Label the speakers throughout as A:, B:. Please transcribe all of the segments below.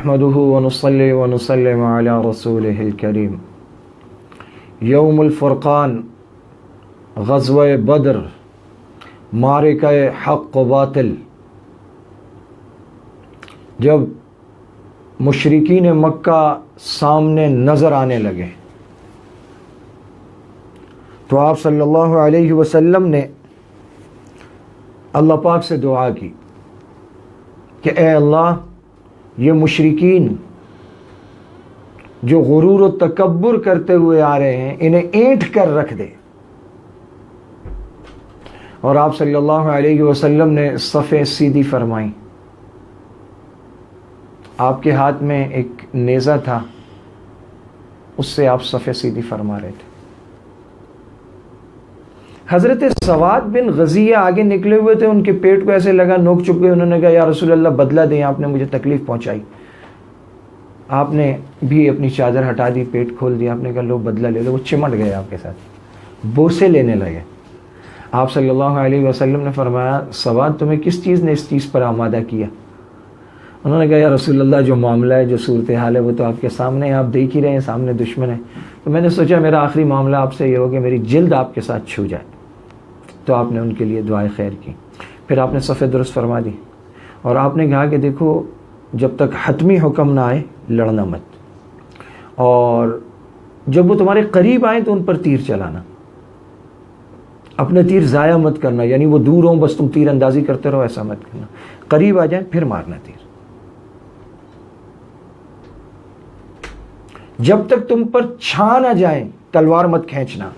A: نحمده ونصلي ونسلم على رسوله الكريم. یوم الفرقان، غزوہ بدر، معرکہ حق و باطل. جب مشرکین مکہ سامنے نظر آنے لگے تو آپ صلی اللہ علیہ وسلم نے اللہ پاک سے دعا کی کہ اے اللہ، یہ مشرکین جو غرور و تکبر کرتے ہوئے آ رہے ہیں انہیں اینٹ کر رکھ دے. اور آپ صلی اللہ علیہ وسلم نے صفیں سیدھی فرمائیں. آپ کے ہاتھ میں ایک نیزہ تھا، اس سے آپ صفیں سیدھی فرما رہے تھے. حضرت سواد بن غزیہ آگے نکلے ہوئے تھے، ان کے پیٹ کو ایسے لگا، نوک چپ گئے. انہوں نے کہا یا رسول اللہ بدلہ دیں، آپ نے مجھے تکلیف پہنچائی. آپ نے بھی اپنی چادر ہٹا دی، پیٹ کھول دیا. آپ نے کہا لو بدلہ لے لو. وہ چمٹ گئے آپ کے ساتھ، بوسے لینے لگے. آپ صلی اللہ علیہ وسلم نے فرمایا سواد تمہیں کس چیز نے اس چیز پر آمادہ کیا؟ انہوں نے کہا یا رسول اللہ جو معاملہ ہے، جو صورتحال ہے وہ تو آپ کے سامنے ہے، آپ دیکھ ہی رہے ہیں، سامنے دشمن ہے. تو میں نے سوچا میرا آخری معاملہ آپ سے یہ ہو کہ میری جلد آپ کے ساتھ چھو جائے. تو آپ نے ان کے لیے دعائے خیر کی. پھر آپ نے صفیں درست فرما دی اور آپ نے کہا کہ دیکھو جب تک حتمی حکم نہ آئے لڑنا مت، اور جب وہ تمہارے قریب آئیں تو ان پر تیر چلانا، اپنے تیر ضائع مت کرنا. یعنی وہ دور ہوں بس تم تیر اندازی کرتے رہو، ایسا مت کرنا. قریب آ جائیں پھر مارنا تیر. جب تک تم پر چھا نہ جائیں تلوار مت کھینچنا.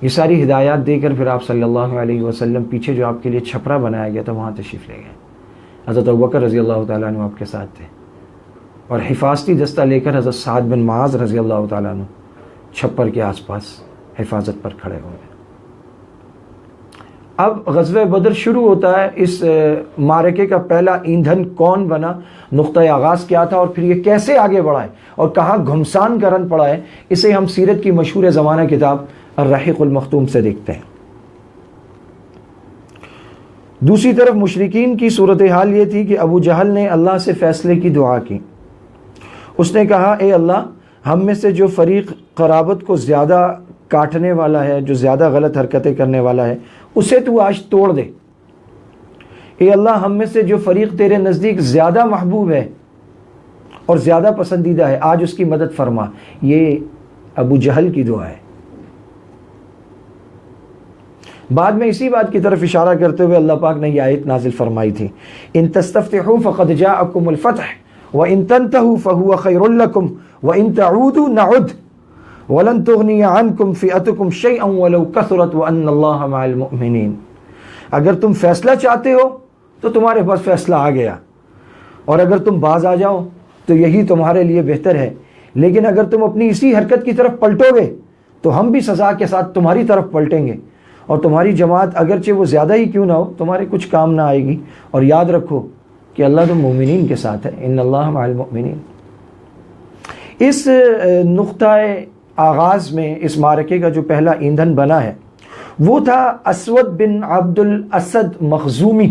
A: یہ ساری ہدایات دے کر پھر آپ صلی اللہ علیہ وسلم پیچھے جو آپ کے لیے چھپرا بنایا گیا تھا وہاں تشریف لے گئے. حضرت ابوبکر رضی اللہ تعالیٰ عنہ آپ کے ساتھ تھے، اور حفاظتی دستہ لے کر حضرت سعد بن معاذ رضی اللہ تعالیٰ عنہ چھپر کے آس پاس حفاظت پر کھڑے ہوئے. اب غزوہ بدر شروع ہوتا ہے. اس معرکے کا پہلا ایندھن کون بنا، نقطۂ آغاز کیا تھا، اور پھر یہ کیسے آگے بڑھا ہے اور کہاں گھمسان کا رن پڑا ہے، اسے ہم سیرت کی مشہور زمانہ کتاب الرحیق المختوم سے دیکھتے ہیں. دوسری طرف مشرکین کی صورتحال یہ تھی کہ ابو جہل نے اللہ سے فیصلے کی دعا کی. اس نے کہا اے اللہ، ہم میں سے جو فریق قرابت کو زیادہ کاٹنے والا ہے، جو زیادہ غلط حرکتیں کرنے والا ہے، اسے تو آج توڑ دے. اے اللہ، ہم میں سے جو فریق تیرے نزدیک زیادہ محبوب ہے اور زیادہ پسندیدہ ہے، آج اس کی مدد فرما. یہ ابو جہل کی دعا ہے. بعد میں اسی بات کی طرف اشارہ کرتے ہوئے اللہ پاک نے یہ آیت نازل فرمائی تھی، ان تستفتحوا فقد جاءکم الفتح وان تنتهوا فهو خیر لکم وان تعودوا نعد ولن تغنی عنکم فئتکم شیئا ولو کثرت وان اللہ مع المؤمنین. اگر تم فیصلہ چاہتے ہو تو تمہارے پاس فیصلہ آ گیا، اور اگر تم باز آ جاؤ تو یہی تمہارے لیے بہتر ہے. لیکن اگر تم اپنی اسی حرکت کی طرف پلٹو گے تو ہم بھی سزا کے ساتھ تمہاری طرف پلٹیں گے، اور تمہاری جماعت اگرچہ وہ زیادہ ہی کیوں نہ ہو تمہارے کچھ کام نہ آئے گی. اور یاد رکھو کہ اللہ تو مومنین کے ساتھ ہے، ان اللہ مع المؤمنین. اس نقطۂ آغاز میں اس معرکے کا جو پہلا ایندھن بنا ہے وہ تھا اسود بن عبد الاسد مخزومی.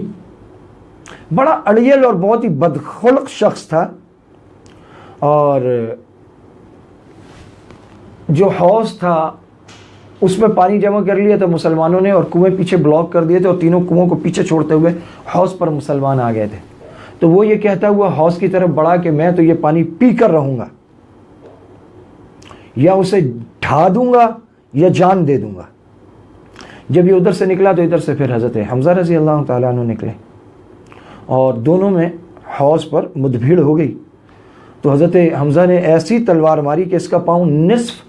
A: بڑا اڑیل اور بہت ہی بدخلق شخص تھا، اور جو حوض تھا اس میں پانی جمع کر لیا تھا مسلمانوں نے، اور کنویں پیچھے بلاک کر دیے تھے، اور تینوں کنووں کو پیچھے چھوڑتے ہوئے حوض پر مسلمان آ گئے تھے. تو وہ یہ کہتا ہوا حوض کی طرف بڑھا کہ میں تو یہ پانی پی کر رہوں گا، یا اسے ڈھا دوں گا یا جان دے دوں گا. جب یہ ادھر سے نکلا تو ادھر سے پھر حضرت حمزہ رضی اللہ تعالیٰ عنہ نکلے، اور دونوں میں حوض پر مدبھیڑ ہو گئی. تو حضرت حمزہ نے ایسی تلوار ماری کہ اس کا پاؤں نصف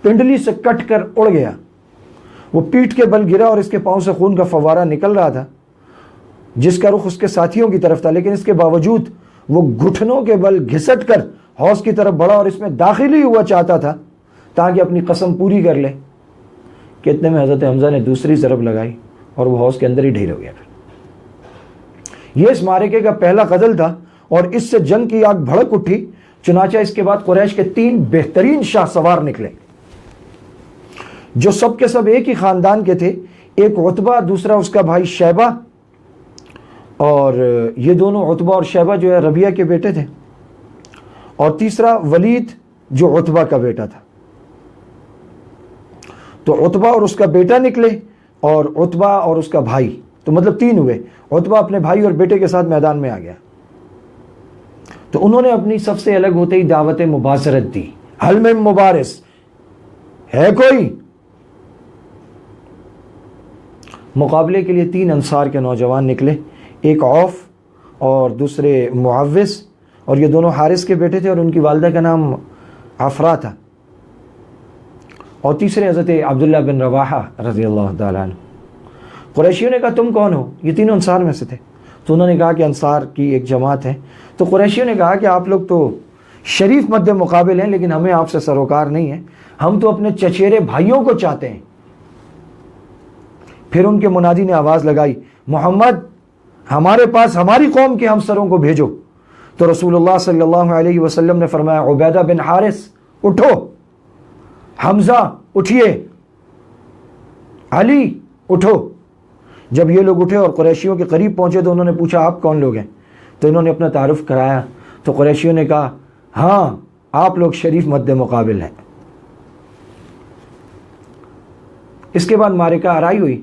A: پنڈلی سے کٹ کر اڑ گیا. وہ پیٹھ کے بل گرا اور اس کے پاؤں سے خون کا فوارہ نکل رہا تھا، جس کا رخ اس کے ساتھیوں کی طرف تھا. لیکن اس کے باوجود وہ گھٹنوں کے بل گھسٹ کر حوض کی طرف بڑھا اور اس میں داخل ہی ہوا چاہتا تھا تاکہ اپنی قسم پوری کر لے. کہ اتنے میں حضرت حمزہ نے دوسری ضرب لگائی اور وہ حوض کے اندر ہی ڈھیر ہو گیا. یہ اس معرکے کا پہلا قتل تھا، اور اس سے جنگ کی آگ بھڑک اٹھی. چنانچہ اس کے بعد قریش کے 3 بہترین شاہ سوار نکلے جو سب کے سب ایک ہی خاندان کے تھے. ایک عتبہ، دوسرا اس کا بھائی شیبہ، اور یہ دونوں عتبہ اور شیبہ جو ہے ربیعہ کے بیٹے تھے، اور تیسرا ولید جو عتبہ کا بیٹا تھا. تو عتبہ اور اس کا بیٹا نکلے اور عتبہ اور اس کا بھائی، تو مطلب 3 ہوئے. عتبہ اپنے بھائی اور بیٹے کے ساتھ میدان میں آ گیا. تو انہوں نے اپنی سب سے الگ ہوتے ہی دعوت مباشرت دی. حل میں مبارس ہے کوئی؟ مقابلے کے لیے 3 انصار کے نوجوان نکلے، ایک عوف اور دوسرے معوذ، اور یہ دونوں حارث کے بیٹے تھے اور ان کی والدہ کا نام عفرا تھا، اور تیسرے حضرت عبداللہ بن رواحہ رضی اللہ تعالیٰ عنہ. قریشیوں نے کہا تم کون ہو؟ یہ تینوں انصار میں سے تھے. تو انہوں نے کہا کہ انصار کی ایک جماعت ہے. تو قریشیوں نے کہا کہ آپ لوگ تو شریف مد مقابل ہیں، لیکن ہمیں آپ سے سروکار نہیں ہے، ہم تو اپنے چچیرے بھائیوں کو چاہتے ہیں. پھر ان کے منادی نے آواز لگائی، محمد ہمارے پاس ہماری قوم کے ہمسروں کو بھیجو. تو رسول اللہ صلی اللہ علیہ وسلم نے فرمایا، عبیدہ بن حارث اٹھو، حمزہ اٹھیے، علی اٹھو. جب یہ لوگ اٹھے اور قریشیوں کے قریب پہنچے تو انہوں نے پوچھا آپ کون لوگ ہیں؟ تو انہوں نے اپنا تعارف کرایا. تو قریشیوں نے کہا ہاں آپ لوگ شریف مد مقابل ہیں. اس کے بعد معرکہ آرائی ہوئی.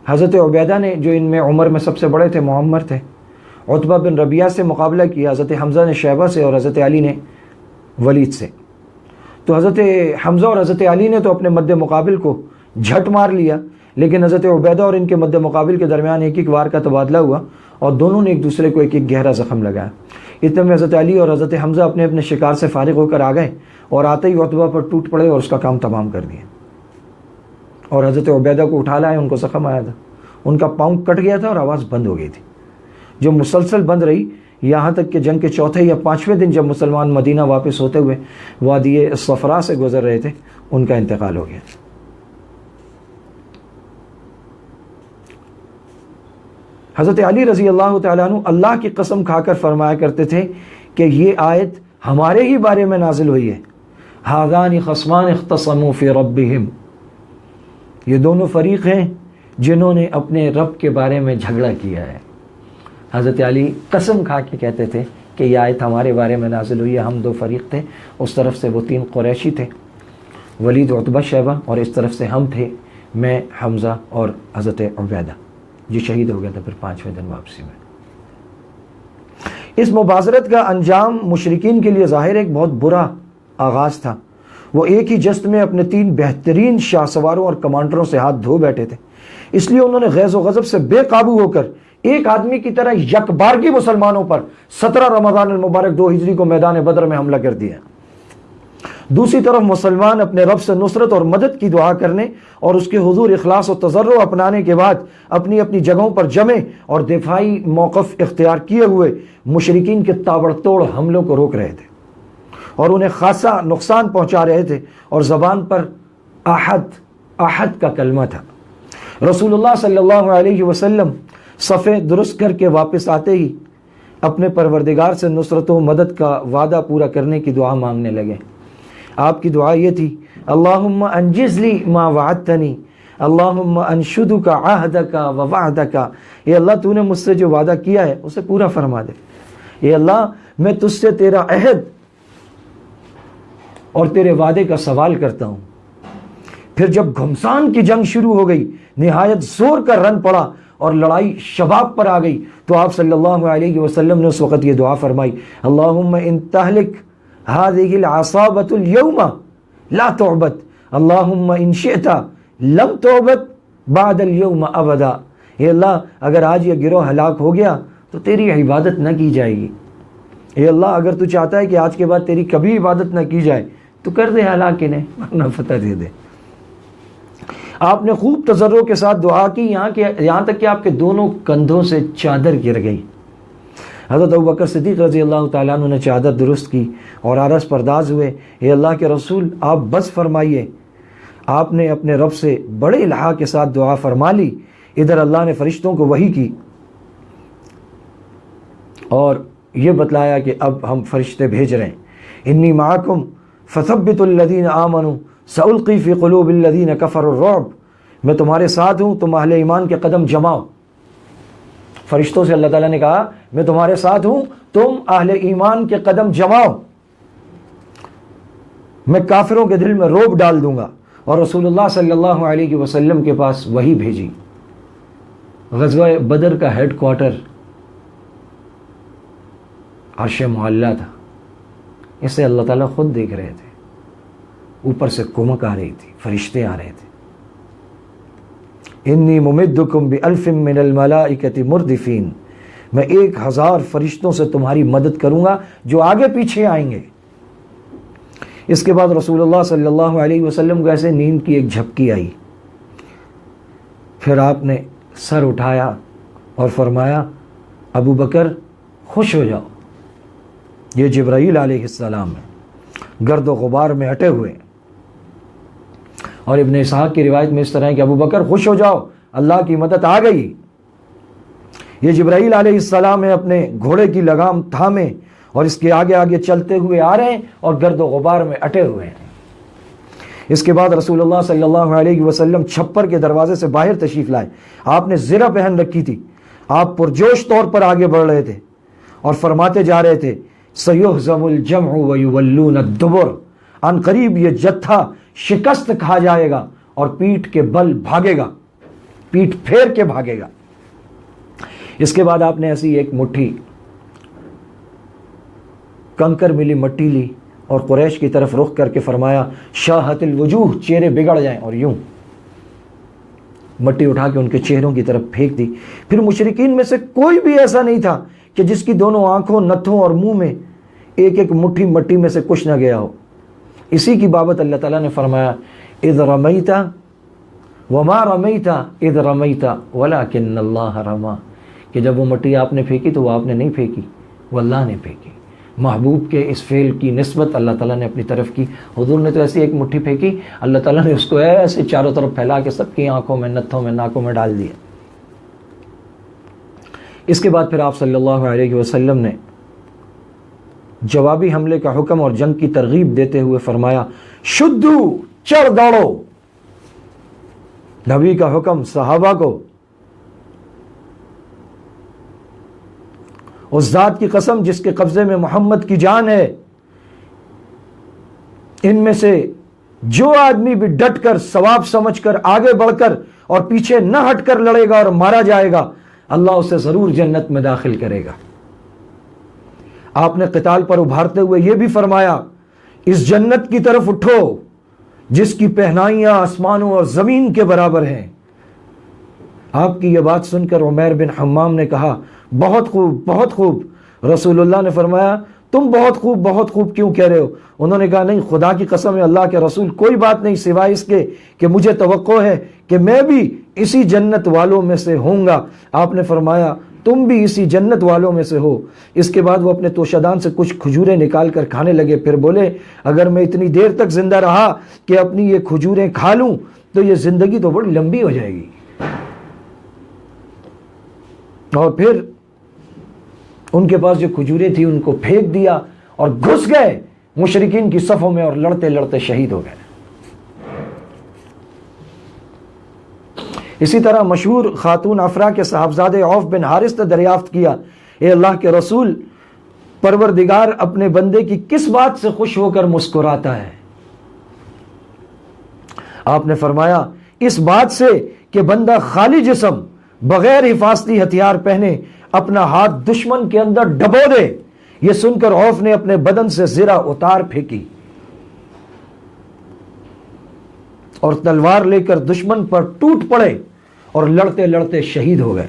A: حضرت عبیدہ نے، جو ان میں عمر میں سب سے بڑے تھے، معمر تھے، عتبہ بن ربیعہ سے مقابلہ کیا. حضرت حمزہ نے شیبہ سے اور حضرت علی نے ولید سے. تو حضرت حمزہ اور حضرت علی نے تو اپنے مد مقابل کو جھٹ مار لیا، لیکن حضرت عبیدہ اور ان کے مد مقابل کے درمیان ایک ایک وار کا تبادلہ ہوا اور دونوں نے ایک دوسرے کو ایک ایک گہرا زخم لگایا. اتنے میں حضرت علی اور حضرت حمزہ اپنے اپنے شکار سے فارغ ہو کر آ گئے اور آتے ہی عتبہ پر ٹوٹ پڑے اور اس کا کام تمام کر دیا. اور حضرت عبیدہ کو اٹھا لائے، ان کو زخم آیا تھا، ان کا پاؤں کٹ گیا تھا اور آواز بند ہو گئی تھی، جو مسلسل بند رہی یہاں تک کہ جنگ کے 4تھے یا 5ویں دن جب مسلمان مدینہ واپس ہوتے ہوئے وادی صفرا سے گزر رہے تھے، ان کا انتقال ہو گیا. حضرت علی رضی اللہ تعالیٰ عنہ اللہ کی قسم کھا کر فرمایا کرتے تھے کہ یہ آیت ہمارے ہی بارے میں نازل ہوئی ہے. ھذان خصمان اختصموا فی ربہم، یہ دونوں فریق ہیں جنہوں نے اپنے رب کے بارے میں جھگڑا کیا ہے. حضرت علی قسم کھا کے کہتے تھے کہ یہ آیت ہمارے بارے میں نازل ہوئی ہے. ہم 2 فریق تھے، اس طرف سے وہ 3 قریشی تھے، ولید عتبہ شیبہ، اور اس طرف سے ہم تھے، میں حمزہ اور حضرت عبیدہ، جو شہید ہو گیا تھا پھر 5ویں دن واپسی میں. اس مبازرت کا انجام مشرکین کے لیے ظاہر ایک بہت برا آغاز تھا. وہ ایک ہی جست میں اپنے 3 بہترین شاہ سواروں اور کمانڈروں سے ہاتھ دھو بیٹھے تھے. اس لیے انہوں نے غیظ و غضب سے بے قابو ہو کر ایک آدمی کی طرح یکبارگی مسلمانوں پر 17 رمضان المبارک 2 ہجری کو میدان بدر میں حملہ کر دیا. دوسری طرف مسلمان اپنے رب سے نصرت اور مدد کی دعا کرنے اور اس کے حضور اخلاص و تضرع اپنانے کے بعد اپنی اپنی جگہوں پر جمے اور دفاعی موقف اختیار کیے ہوئے مشرکین کے تابڑ توڑ حملوں کو روک رہے تھے اور انہیں خاصا نقصان پہنچا رہے تھے. اور زبان پر احد کا کلمہ تھا. رسول اللہ صلی اللہ علیہ وسلم صفیں درست کر کے واپس آتے ہی اپنے پروردگار سے نصرت و مدد کا وعدہ پورا کرنے کی دعا مانگنے لگے. آپ کی دعا یہ تھی، اللہم انجز لی ما وعدتنی، اللہم انشدک عہدک و وعدک، اے اللہ تو نے مجھ سے جو وعدہ کیا ہے اسے پورا فرما دے. اے اللہ میں تجھ سے تیرا عہد اور تیرے وعدے کا سوال کرتا ہوں. پھر جب گھمسان کی جنگ شروع ہو گئی، نہایت زور کا رن پڑا اور لڑائی شباب پر آ گئی، تو آپ صلی اللہ علیہ وسلم نے اس وقت یہ دعا فرمائی، اللہم ان تہلک هذه العصابة اليوم لا تعبد، اللہم ان شئت لم تعبد بعد اليوم ابدا. اے اللہ اگر آج یہ گروہ ہلاک ہو گیا تو تیری عبادت نہ کی جائے گی. اے اللہ اگر تو چاہتا ہے کہ آج کے بعد تیری کبھی عبادت نہ کی جائے تو کر دے ہلاک انہیں، ورنہ فتح دے دے. آپ نے خوب تضرع کے ساتھ دعا کی، یہاں تک کہ آپ کے دونوں کندھوں سے چادر گر گئی. حضرت ابوبکر صدیق رضی اللہ تعالیٰ عنہ نے چادر درست کی اور عرض پرداز ہوئے، اے اللہ کے رسول آپ بس فرمائیے. آپ نے اپنے رب سے بڑے الحاح کے ساتھ دعا فرما لی. ادھر اللہ نے فرشتوں کو وحی کی اور یہ بتلایا کہ اب ہم فرشتے بھیج رہے ہیں، انی معکم فثبتوا الذین آمنوا سألقی فی قلوب الذین کفروا الرعب، میں تمہارے ساتھ ہوں، تم اہل ایمان کے قدم جماؤ فرشتوں سے اللہ تعالیٰ نے کہا میں تمہارے ساتھ ہوں، تم اہل ایمان کے قدم جماؤ، میں کافروں کے دل میں رعب ڈال دوں گا۔ اور رسول اللہ صلی اللہ علیہ وسلم کے پاس وحی بھیجی۔ غزوہ بدر کا ہیڈ کوارٹر عرش معلیٰ تھا، اسے اللہ تعالیٰ خود دیکھ رہے تھے، اوپر سے کمک آ رہی تھی، فرشتے آ رہے تھے۔ انی ممدکم بألف من الملائکۃ مردفین، میں 1000 فرشتوں سے تمہاری مدد کروں گا جو آگے پیچھے آئیں گے۔ اس کے بعد رسول اللہ صلی اللہ علیہ وسلم کو ایسے نیند کی ایک جھپکی آئی، پھر آپ نے سر اٹھایا اور فرمایا ابو بکر خوش ہو جاؤ، یہ جبرائیل علیہ السلام ہے، گرد و غبار میں ہٹے ہوئے۔ اور ابن اسحاق کی روایت میں اس طرح ہے کہ ابو بکر خوش ہو جاؤ، اللہ کی مدد آ گئی۔ یہ جبرائیل علیہ السلام ہے، اپنے گھوڑے کی لگام تھامے اور اس کے آگے آگے چلتے ہوئے آ رہے ہیں اور گرد و غبار میں اٹے ہوئے ہیں۔ اس کے بعد رسول اللہ صلی اللہ علیہ وسلم چھپر کے دروازے سے باہر تشریف لائے۔ آپ نے زرہ پہن رکھی تھی، آپ پرجوش طور پر آگے بڑھ رہے تھے اور فرماتے جا رہے تھے سیہزم الجمع ویولون الدبر، ان قریب یہ جتھا شکست کھا جائے گا اور پیٹھ کے بل بھاگے گا، پیٹھ پھیر کے بھاگے گا۔ اس کے بعد آپ نے ایسی ایک مٹھی کنکر ملی مٹی لی اور قریش کی طرف رخ کر کے فرمایا شاہت الوجوہ، چہرے بگڑ جائیں، اور یوں مٹی اٹھا کے ان کے چہروں کی طرف پھینک دی۔ پھر مشرکین میں سے کوئی بھی ایسا نہیں تھا کہ جس کی دونوں آنکھوں، نتھوں اور منہ میں ایک ایک مٹھی مٹی میں سے کچھ نہ گیا ہو۔ اسی کی بابت اللہ تعالیٰ نے فرمایا اذ رمیت وما رمیت اذ رمیت ولکن اللہ رما، کہ جب وہ مٹی آپ نے پھینکی تو وہ آپ نے نہیں پھینکی، وہ اللہ نے پھینکی۔ محبوب کے اس فعل کی نسبت اللہ تعالیٰ نے اپنی طرف کی۔ حضور نے تو ایسی ایک مٹھی پھینکی، اللہ تعالیٰ نے اس کو ایسے چاروں طرف پھیلا کے سب کی آنکھوں میں، نتھوں میں، ناکوں میں ڈال دیا۔ اس کے بعد پھر آپ صلی اللہ علیہ وسلم نے جوابی حملے کا حکم اور جنگ کی ترغیب دیتے ہوئے فرمایا شدو، چڑھ دوڑو۔ نبی کا حکم صحابہ کو، اس ذات کی قسم جس کے قبضے میں محمد کی جان ہے، ان میں سے جو آدمی بھی ڈٹ کر ثواب سمجھ کر آگے بڑھ کر اور پیچھے نہ ہٹ کر لڑے گا اور مارا جائے گا، اللہ اسے ضرور جنت میں داخل کرے گا۔ آپ نے قتال پر ابھارتے ہوئے یہ بھی فرمایا اس جنت کی طرف اٹھو جس کی پہنائیاں آسمانوں اور زمین کے برابر ہیں۔ آپ کی یہ بات سن کر عمیر بن حمام نے کہا بہت خوب، بہت خوب۔ رسول اللہ نے فرمایا تم بہت خوب، بہت خوب کیوں کہہ رہے ہو؟ انہوں نے کہا نہیں، خدا کی قسم ہے اللہ کے رسول، کوئی بات نہیں سوائے اس کے کہ مجھے توقع ہے کہ میں بھی اسی جنت والوں میں سے ہوں گا۔ آپ نے فرمایا تم بھی اسی جنت والوں میں سے ہو۔ اس کے بعد وہ اپنے توشدان سے کچھ کھجوریں نکال کر کھانے لگے، پھر بولے اگر میں اتنی دیر تک زندہ رہا کہ اپنی یہ کھجوریں کھا لوں تو یہ زندگی تو بڑی لمبی ہو جائے گی۔ اور پھر ان کے پاس جو کھجوریں تھیں ان کو پھینک دیا اور گھس گئے مشرکین کی صفوں میں اور لڑتے لڑتے شہید ہو گئے۔ اسی طرح مشہور خاتون افرا کے صاحبزادے عوف بن حارث نے دریافت کیا اے اللہ کے رسول، پروردگار اپنے بندے کی کس بات سے خوش ہو کر مسکراتا ہے؟ آپ نے فرمایا اس بات سے کہ بندہ خالی جسم بغیر حفاظتی ہتھیار پہنے اپنا ہاتھ دشمن کے اندر ڈبو دے۔ یہ سن کر عوف نے اپنے بدن سے زرہ اتار پھینکی اور تلوار لے کر دشمن پر ٹوٹ پڑے اور لڑتے لڑتے شہید ہو گئے۔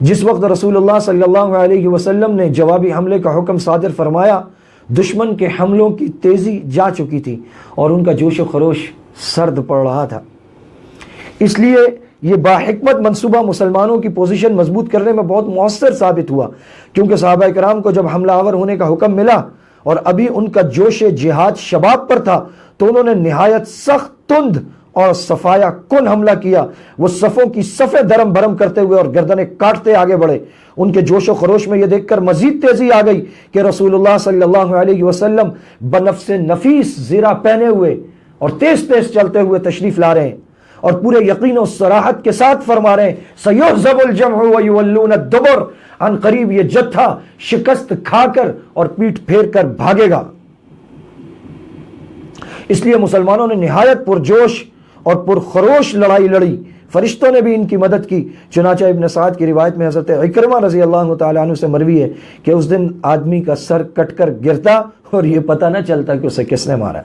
A: جس وقت رسول اللہ صلی اللہ علیہ وسلم نے جوابی حملے کا حکم صادر فرمایا، دشمن کے حملوں کی تیزی جا چکی تھی اور ان کا جوش و خروش سرد پڑ رہا تھا۔ اس لیے یہ باحکمت منصوبہ مسلمانوں کی پوزیشن مضبوط کرنے میں بہت مؤثر ثابت ہوا، کیونکہ صحابہ کرام کو جب حملہ آور ہونے کا حکم ملا اور ابھی ان کا جوش جہاد شباب پر تھا تو انہوں نے نہایت سخت، تند اور صفایا کن حملہ کیا۔ وہ صفوں کی صفیں درم برم کرتے ہوئے اور گردنیں کاٹتے آگے بڑھے۔ ان کے جوش و خروش میں یہ دیکھ کر مزید تیزی آ گئی کہ رسول اللہ صلی اللہ علیہ وسلم بنفس نفیس زرہ پہنے ہوئے اور تیز تیز چلتے ہوئے تشریف لا رہے ہیں، اور پورے یقین و صراحت کے ساتھ فرما رہے ہیں سیحزب الجمع ویولون الدبر، ان قریب یہ جتھا شکست کھا کر اور پیٹ پھیر کر بھاگے گا۔ اس لیے مسلمانوں نے نہایت پرجوش اور پرخروش لڑائی لڑی، فرشتوں نے بھی ان کی مدد کی۔ چنانچہ ابن سعد کی روایت میں حضرت عکرمہ رضی اللہ تعالیٰ عنہ سے مروی ہے کہ اس دن آدمی کا سر کٹ کر گرتا اور یہ پتہ نہ چلتا کہ اسے کس نے مارا،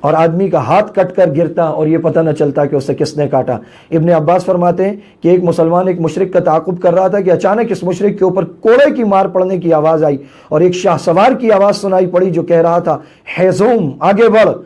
A: اور آدمی کا ہاتھ کٹ کر گرتا اور یہ پتہ نہ چلتا کہ اسے کس نے کاٹا۔ ابن عباس فرماتے ہیں کہ ایک مسلمان ایک مشرک کا تعاقب کر رہا تھا کہ اچانک اس مشرک کے اوپر کوڑے کی مار پڑنے کی آواز آئی اور ایک شاہ سوار کی آواز سنائی پڑی جو کہہ رہا تھا حیزوم آگے بڑھ۔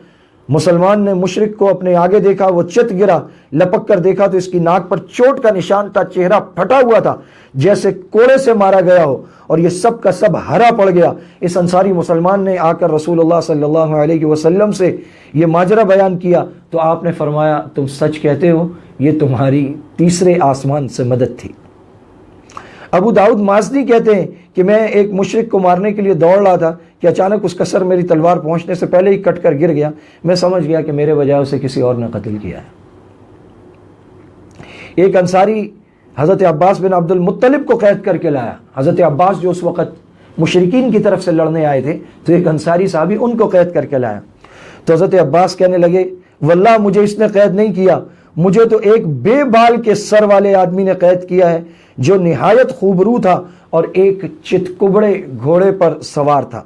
A: مسلمان نے مشرک کو اپنے آگے دیکھا، وہ چت گرا، لپک کر دیکھا تو اس کی ناک پر چوٹ کا نشان تھا، چہرہ پھٹا ہوا تھا جیسے کوڑے سے مارا گیا ہو، اور یہ سب کا سب ہرا پڑ گیا۔ اس انصاری مسلمان نے آ کر رسول اللہ صلی اللہ علیہ وسلم سے یہ ماجرا بیان کیا تو آپ نے فرمایا تم سچ کہتے ہو، یہ تمہاری تیسرے آسمان سے مدد تھی۔ ابو داؤد مازنی کہتے ہیں کہ میں ایک مشرک کو مارنے کے لیے دوڑ رہا تھا کہ اچانک اس کا سر میری تلوار پہنچنے سے پہلے ہی کٹ کر گر گیا، میں سمجھ گیا کہ میرے بجائے اسے کسی اور نے قتل کیا ہے۔ ایک انصاری حضرت عباس بن عبد المطلب کو قید کر کے لایا۔ حضرت عباس جو اس وقت مشرکین کی طرف سے لڑنے آئے تھے تو ایک انصاری صحابی ان کو قید کر کے لایا، تو حضرت عباس کہنے لگے واللہ مجھے اس نے قید نہیں کیا، مجھے تو ایک بے بال کے سر والے آدمی نے قید کیا ہے جو نہایت خوبرو تھا اور ایک چتکبڑے گھوڑے پر سوار تھا،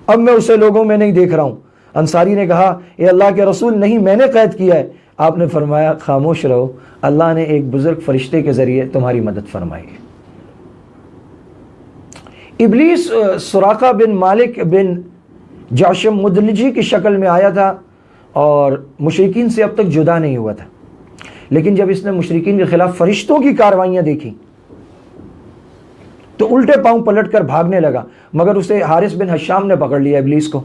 A: اب میں اسے لوگوں میں نہیں دیکھ رہا ہوں۔ انصاری نے کہا اے اللہ کے رسول نہیں، میں نے قید کیا ہے۔ آپ نے فرمایا خاموش رہو، اللہ نے ایک بزرگ فرشتے کے ذریعے تمہاری مدد فرمائی۔ ابلیس سراقہ بن مالک بن جعشم مدلجی کی شکل میں آیا تھا اور مشرکین سے اب تک جدا نہیں ہوا تھا، لیکن جب اس نے مشرکین کے خلاف فرشتوں کی کاروائیاں دیکھی تو الٹے پاؤں پلٹ کر بھاگنے لگا، مگر اسے حارث بن حشام نے پکڑ لیا ابلیس کو۔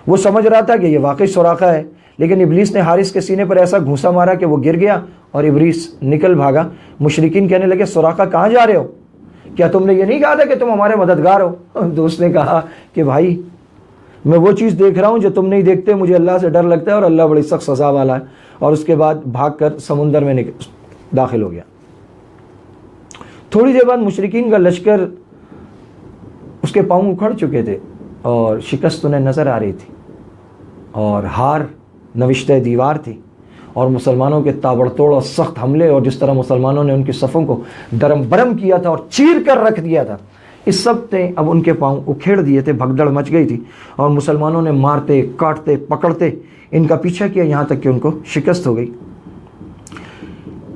A: وہ سمجھ رہا تھا کہ یہ واقعی سراقہ ہے، لیکن ابلیس نے حارث کے سینے پر ایسا گھونسا مارا کہ وہ گر گیا اور ابلیس نکل بھاگا۔ مشرکین کہنے لگے سراقہ کہاں جا رہے ہو؟ کیا تم نے یہ نہیں کہا تھا کہ تم ہمارے مددگار ہو؟ تو اس نے کہا کہ بھائی میں وہ چیز دیکھ رہا ہوں جو تم نہیں دیکھتے، مجھے اللہ سے ڈر لگتا ہے اور اللہ بڑی سخت سزا والا ہے، اور اس کے بعد بھاگ کر سمندر میں داخل ہو گیا۔ تھوڑی دیر بعد مشرکین کا لشکر اس کے پاؤں اکھڑ چکے تھے اور شکست انہیں نظر آ رہی تھی اور ہار نوشتہ دیوار تھی، اور مسلمانوں کے تابڑ توڑ اور سخت حملے اور جس طرح مسلمانوں نے ان کی صفوں کو درم برم کیا تھا اور چیر کر رکھ دیا تھا، اس سب نے اب ان کے پاؤں اکھیڑ دیے تھے، بھگدڑ مچ گئی تھی اور مسلمانوں نے مارتے کاٹتے پکڑتے ان کا پیچھا کیا یہاں تک کہ ان کو شکست ہو گئی۔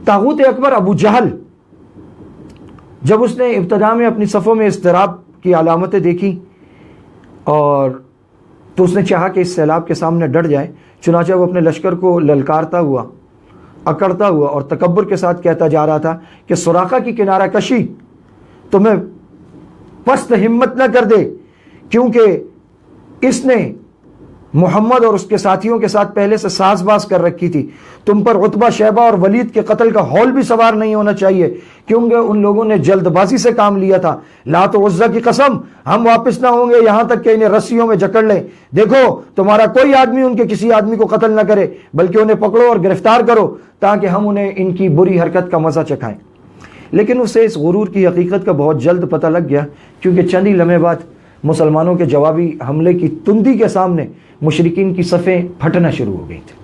A: طاغوت اکبر ابو جہل جب اس نے ابتدا میں اپنی صفوں میں اضطراب کی علامتیں دیکھی اور تو اس نے چاہا کہ اس سیلاب کے سامنے ڈٹ جائے، چنانچہ وہ اپنے لشکر کو للکارتا ہوا، اکڑتا ہوا اور تکبر کے ساتھ کہتا جا رہا تھا کہ سراقہ کی کنارہ کشی تمہیں پست ہمت نہ کر دے، کیونکہ اس نے محمد اور اس کے ساتھیوں کے ساتھ پہلے سے ساز باز کر رکھی تھی، تم پر عتبہ شیبہ اور ولید کے قتل کا ہول بھی سوار نہیں ہونا چاہیے، کیونکہ ان لوگوں نے جلد بازی سے کام لیا تھا۔ لات و عزہ کی قسم ہم واپس نہ ہوں گے یہاں تک کہ انہیں رسیوں میں جکڑ لیں، دیکھو تمہارا کوئی آدمی ان کے کسی آدمی کو قتل نہ کرے بلکہ انہیں پکڑو اور گرفتار کرو تاکہ ہم انہیں ان کی بری حرکت کا مزہ چکھائیں۔ لیکن اسے اس غرور کی حقیقت کا بہت جلد پتہ لگ گیا، کیونکہ چند ہی لمحے بعد مسلمانوں کے جوابی حملے کی تندی کے سامنے مشرکین کی صفیں پھٹنا شروع ہو گئی تھی۔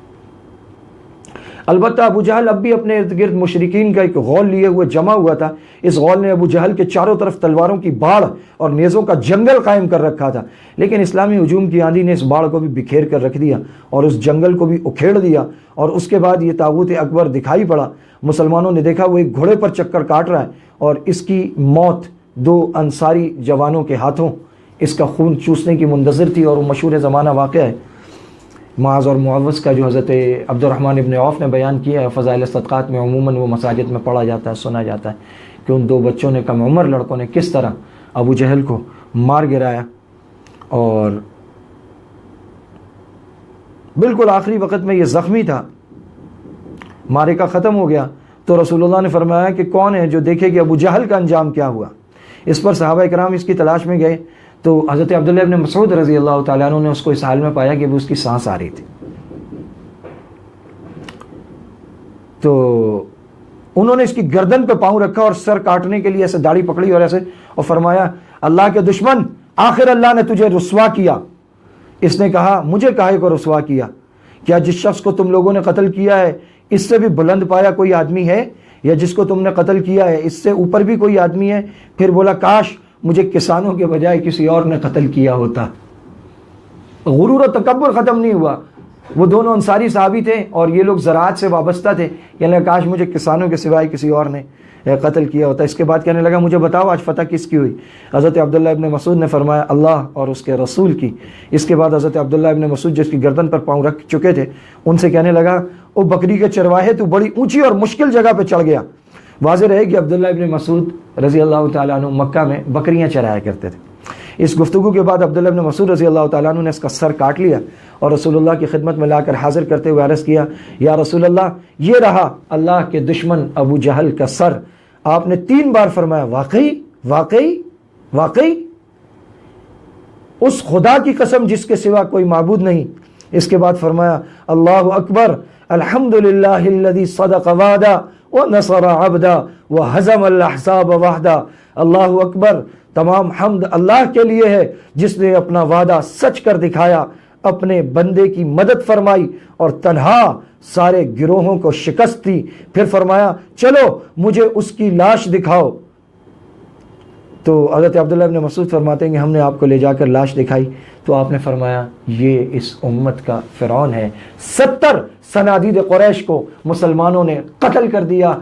A: البتہ ابو جہل اب بھی اپنے ارد گرد مشرکین کا ایک غول لیے ہوئے جمع ہوا تھا۔ اس غول نے ابو جہل کے چاروں طرف تلواروں کی باڑ اور نیزوں کا جنگل قائم کر رکھا تھا، لیکن اسلامی ہجوم کی آندھی نے اس باڑ کو بھی بکھیر کر رکھ دیا اور اس جنگل کو بھی اکھیڑ دیا، اور اس کے بعد یہ طاغوت اکبر دکھائی پڑا۔ مسلمانوں نے دیکھا وہ ایک گھوڑے پر چکر کاٹ رہا ہے اور اس کی موت دو انصاری جوانوں کے ہاتھوں اس کا خون چوسنے کی منتظر تھی، اور وہ مشہور زمانہ واقعہ ہے معاذ اور معوذ کا جو حضرت عبد الرحمن ابن عوف نے بیان کیا ہے۔ فضائل صدقات میں عموماً وہ مساجد میں پڑھا جاتا ہے، سنا جاتا ہے کہ ان دو بچوں نے، کم عمر لڑکوں نے کس طرح ابو جہل کو مار گرایا، اور بالکل آخری وقت میں یہ زخمی تھا، معرکہ ختم ہو گیا تو رسول اللہ نے فرمایا کہ کون ہے جو دیکھے کہ ابو جہل کا انجام کیا ہوا۔ اس پر صحابہ کرام اس کی تلاش میں گئے تو حضرت عبداللہ ابن مسعود رضی اللہ تعالیٰ عنہ نے اس کو اس حال میں پایا کہ وہ اس کی سانس آ رہی تھی، تو انہوں نے اس کی گردن پہ پاؤں رکھا اور سر کاٹنے کے لیے ایسے داڑھی پکڑی اور ایسے، اور فرمایا اللہ کے دشمن، آخر اللہ نے تجھے رسوا کیا۔ اس نے کہا مجھے کاہے کو رسوا کیا؟ کیا جس شخص کو تم لوگوں نے قتل کیا ہے اس سے بھی بلند پایا کوئی آدمی ہے؟ یا جس کو تم نے قتل کیا ہے اس سے اوپر بھی کوئی آدمی ہے؟ پھر بولا کاش مجھے کسانوں کے بجائے کسی اور نے قتل کیا ہوتا۔ غرور و تکبر ختم نہیں ہوا۔ وہ دونوں انصاری صحابی تھے اور یہ لوگ زراعت سے وابستہ تھے، کہنے لگا کاش مجھے کسانوں کے سوائے کسی اور نے قتل کیا ہوتا۔ اس کے بعد کہنے لگا مجھے بتاؤ آج فتح کس کی ہوئی؟ حضرت عبداللہ ابن مسعود نے فرمایا اللہ اور اس کے رسول کی۔ اس کے بعد حضرت عبداللہ ابن مسعود جس کی گردن پر پاؤں رکھ چکے تھے ان سے کہنے لگا او بکری کے چرواہے تو بڑی اونچی اور مشکل جگہ پہ چڑھ گیا۔ واضح رہے کہ عبداللہ ابن مسعود رضی اللہ تعالیٰ عنہ مکہ میں بکریاں چرایا کرتے تھے۔ اس گفتگو کے بعد عبداللہ ابن مسعود رضی اللہ تعالیٰ عنہ نے اس کا سر کاٹ لیا اور رسول اللہ کی خدمت میں لا کر حاضر کرتے ہوئے عرض کیا یا رسول اللہ یہ رہا اللہ کے دشمن ابو جہل کا سر۔ آپ نے 3 بار فرمایا واقعی واقعی واقعی، اس خدا کی قسم جس کے سوا کوئی معبود نہیں۔ اس کے بعد فرمایا اللہ اکبر الحمدللہ الذی صدق وعدہ ونصر عبدہ وہزم الاحزاب وحدہ۔ اللہ اکبر، تمام حمد اللہ کے لیے ہے جس نے اپنا وعدہ سچ کر دکھایا، اپنے بندے کی مدد فرمائی اور تنہا سارے گروہوں کو شکست دی۔ پھر فرمایا چلو مجھے اس کی لاش دکھاؤ۔ تو حضرت عبداللہ ابن مسعود فرماتے ہیں کہ ہم نے آپ کو لے جا کر لاش دکھائی تو آپ نے فرمایا یہ اس امت کا فرعون ہے۔ 70 صنادید قریش کو مسلمانوں نے قتل کر دیا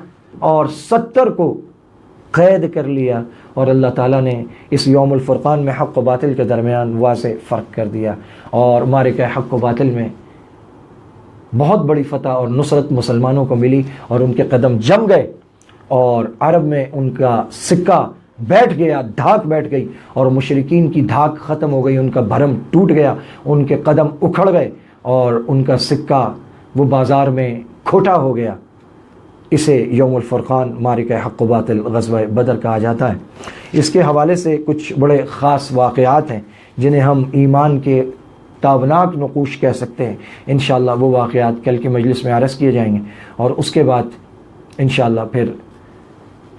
A: اور 70 کو قید کر لیا، اور اللہ تعالیٰ نے اس یوم الفرقان میں حق و باطل کے درمیان واضح فرق کر دیا، اور معرکہ حق و باطل میں بہت بڑی فتح اور نصرت مسلمانوں کو ملی، اور ان کے قدم جم گئے اور عرب میں ان کا سکہ بیٹھ گیا، دھاک بیٹھ گئی، اور مشرکین کی دھاک ختم ہو گئی، ان کا بھرم ٹوٹ گیا، ان کے قدم اکھڑ گئے اور ان کا سکہ وہ بازار میں کھوٹا ہو گیا۔ اسے یوم الفرقان معرکہ حق و باطل غزوہ بدر کہا جاتا ہے۔ اس کے حوالے سے کچھ بڑے خاص واقعات ہیں جنہیں ہم ایمان کے تابناک نقوش کہہ سکتے ہیں۔ انشاءاللہ وہ واقعات کل کی مجلس میں عرض کیے جائیں گے، اور اس کے بعد انشاءاللہ پھر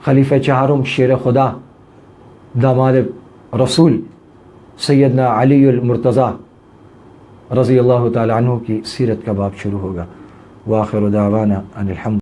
A: خلیفہ چہارم شیر خدا داماد رسول سیدنا علی المرتضیٰ رضی اللہ تعالی عنہ کی سیرت کا باب شروع ہوگا۔ وآخر دعوانا ان الحمد